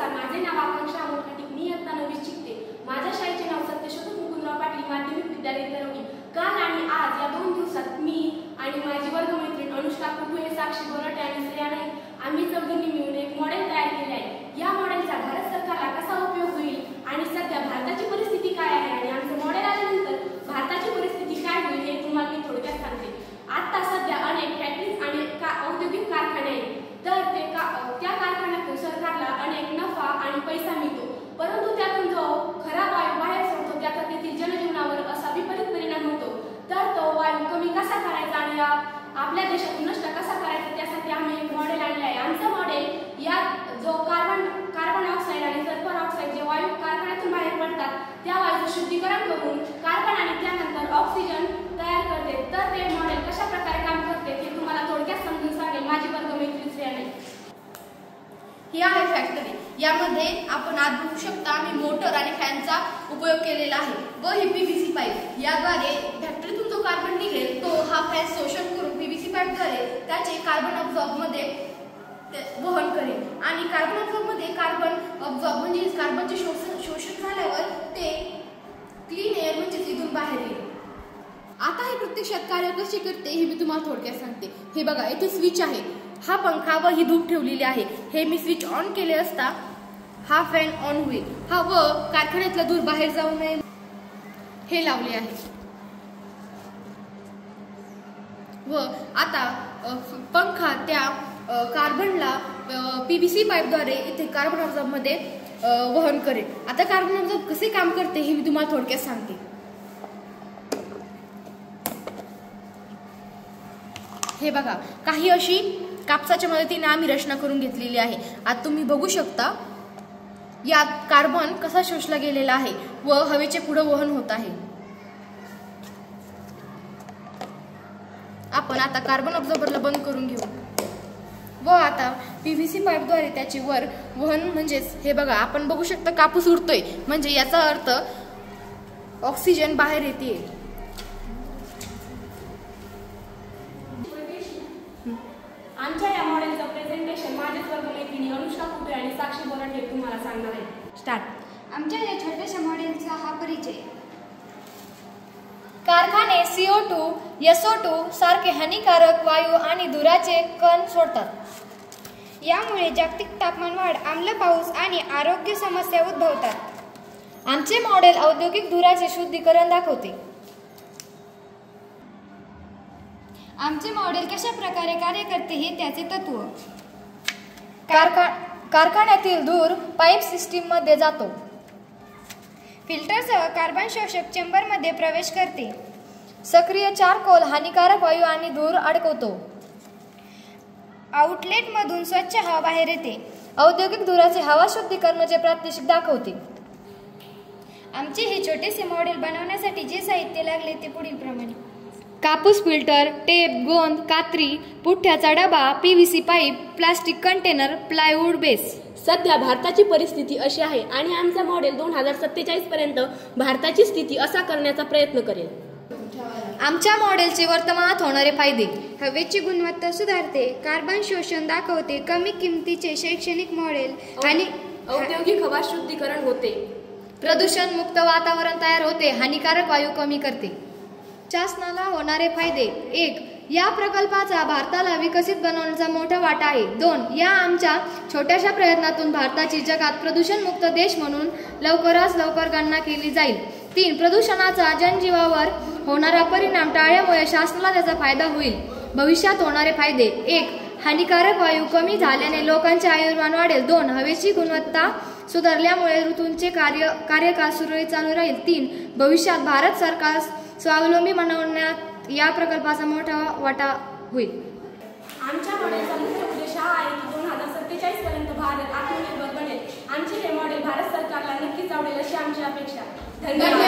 नमस्कार, माझे नाव आकांक्षा मोठा मी इयत्ता 9वी शिकते। माझ्या शाळेचे नाव सत्यशोधक मुकुंदराव पाटील माध्यमिक विद्यालय तरोणी। काल आणि आज या 2 दिवसात मी आणि माझी वर्गमैत्रीण अनुष्का कुटुळे, साक्षी बोराटे आणि श्रेया नाईक आम्ही चौघांनी मिळून एक मॉडेल तयार केले आहे। या मॉडेलचा भारत सरकारला कसा उपयोग होईल आणि सध्या भारताची परिस्थिती काय आहे आणि आमचे मॉडेल आल्यानंतर भारताची परिस्थिती काय होईल हे तुम्हाला मी थोडक्यात सांगते। आता सध्या अनेक फॅक्टरीज आणि औद्योगिक कारखाने आहेत, तर त्या कारखान्यातून सरकारला अनेक नफा आणि पैसा मिळतो, परंतु त्यातून जो खराब वायू बाहेर सोडतो त्याचा तेथील जनजीवनावर असा विपरीत परिणाम होतो। तर तो वायू कमी कसा करायचा आणि आपल्या देशातून नष्ट कसा करायचा त्यासाठी आम्ही एक मॉडेल आणले आहे। आमचं मॉडेल या जो कार्बन ऑक्साईड आणि सल्फर ऑक्साईड जे वायू कारखान्यातून बाहेर पडतात त्या वायूचं शुद्धीकरण करून कार्बन आणि त्यानंतर ऑक्सिजन तयार करते। तर ते मॉडेल कशा प्रकारे काम करते ते तुम्हाला थोडक्यात समजून सांगेल माझी वर्गमैत्रीण श्रेया नाईक। ही आहे फॅक्टरी। यामध्ये आपण आज बघू शकता आम्ही मोटर आणि फॅनचा उपयोग केलेला आहे व ही पीव्हीसी पाईप। याद्वारे फॅक्टरीतून जो कार्बन निघेल तो हा फॅन शोषण करून पीव्हीसी पाईपद्वारे त्याचे कार्बन ऑब्झॉर्ब मध्ये वहन करेल आणि कार्बन ऑब्झॉर्ब मध्ये कार्बन ऑब्झॉर्ब म्हणजे कार्बनचे शोषण झाल्यावर ते क्लीन एअर म्हणजे इथून बाहेर येईल। आता हे प्रत्यक्षात कार्य कसे करते हे मी तुम्हाला थोडक्यात सांगते। हे बघा, इथे स्विच आहे, हा पंखा व ही धूप ठेवलेली आहे। हे मी स्विच ऑन केले असता हा फॅन ऑन होईल, हा व कारखान्यातला धूर बाहेर जाऊ नये हे लावले आहे। व आता पंखा त्या कार्बनला पीव्हीसी पाईपद्वारे इथे कार्बन ऑब्झॉर्ब मध्ये वहन करेल। आता कार्बन ऑब्झॉर्ब कसे काम करते हे मी तुम्हाला थोडक्यात सांगते। हे बघा, काही अशी कापसाच्या मदतीने आम्ही रचना करून घेतलेली आहे। आता तुम्ही बघू शकता यात कार्बन कसा शोषला गेलेला आहे व हवेचे पुढे वहन होत आहे। आपण आता कार्बन ऑब्झॉर्बरला बंद करून घेऊ व आता पीव्हीसी पाईपद्वारे त्याचे वर वहन म्हणजेच हे बघा, आपण बघू शकता कापूस उडतोय, म्हणजे याचा अर्थ ऑक्सिजन बाहेर येते। आमच्या या मॉडेलचं प्रेझेंटेशन माझ्याच वर्गमैत्रिणी अनुष्का कुटुळे आणि साक्षी बोराटे तुम्हाला सांगणार आहे। स्टार्ट। आमच्या या छोट्याशा मॉडेलचा हा परिचय। कारखाने CO2, SO2 सारखे हानिकारक वायू आणि धुराचे कण सोडतात। यामुळे जागतिक तापमान वाढ, आम्ल पाऊस आणि आरोग्य समस्या उद्भवतात। आमचे मॉडेल औद्योगिक धुराचे शुद्धीकरण दाखवते। आमचे मॉडेल कशा प्रकारे कार्य करते हे त्याचे तत्व। कारखान्यातील धूर पाईप सिस्टीम मध्ये जातो। फिल्टरसह कार्बन शोषक चेंबरमध्ये प्रवेश करते। सक्रिय चारकोल हानिकारक वायू आणि धूर अडकवतो। आउटलेटमधून स्वच्छ हवा बाहेर येते। औद्योगिक धुराचे हवा शुद्धीकरणाचे प्रात्यक्षिक दाखवते। आमचे हे छोटेसे मॉडेल बनवण्यासाठी जे साहित्य लागले ते पुढील प्रमाणे: कापूस फिल्टर, टेप, गोंद, कात्री, पुठ्ठ्याचा डबा, PVC pipe, plastic container, plywood base. सध्या भारताची परिस्थिती अशी आहे आणि आमचा मॉडेल 2047 पर्यंत भारताची स्थिती असा करण्याचा प्रयत्न करेल। आमच्या मॉडेलचे वर्तमानात होणारे फायदे: हवेची गुणवत्ता सुधारते, कार्बन शोषण दाखवते, कमी किमतीचे शैक्षणिक मॉडेल आणि औद्योगिक हवा शुद्धीकरण होते, प्रदूषण मुक्त वातावरण तयार होते, हानिकारक वायू कमी करते। शासनाला होणारे फायदे: 1. या प्रकल्पाचा भारताला विकसित बनवण्याचा मोठा वाटा आहे। 2. या आमच्या छोट्याशा प्रयत्नातून भारताची जगात प्रदूषणमुक्त देश म्हणून लवकरात लवकर गणना केली जाईल। 3. प्रदूषणाचा जनजीवावर होणारा परिणाम टाळल्यामुळे शासनाला त्याचा फायदा होईल। भविष्यात होणारे फायदे: 1. हानिकारक वायू कमी झाल्याने लोकांचे आयुर्मान वाढेल। 2. हवेची गुणवत्ता सुधारल्यामुळे ऋतूंचे कार्यकाळ सुरळीत चालू राहील। 3. भविष्यात भारत सरकार स्वावलंबी बनवण्यात या प्रकल्पाचा मोठा वाटा होईल। आमच्या मॉडेलचा मुख्य उद्देश हा आहे की 2047 पर्यंत भारत आत्मनिर्भर बनेल। आमचे हे मॉडेल भारत सरकारला नक्कीच आवडेल अशी आमची अपेक्षा। धन्यवाद।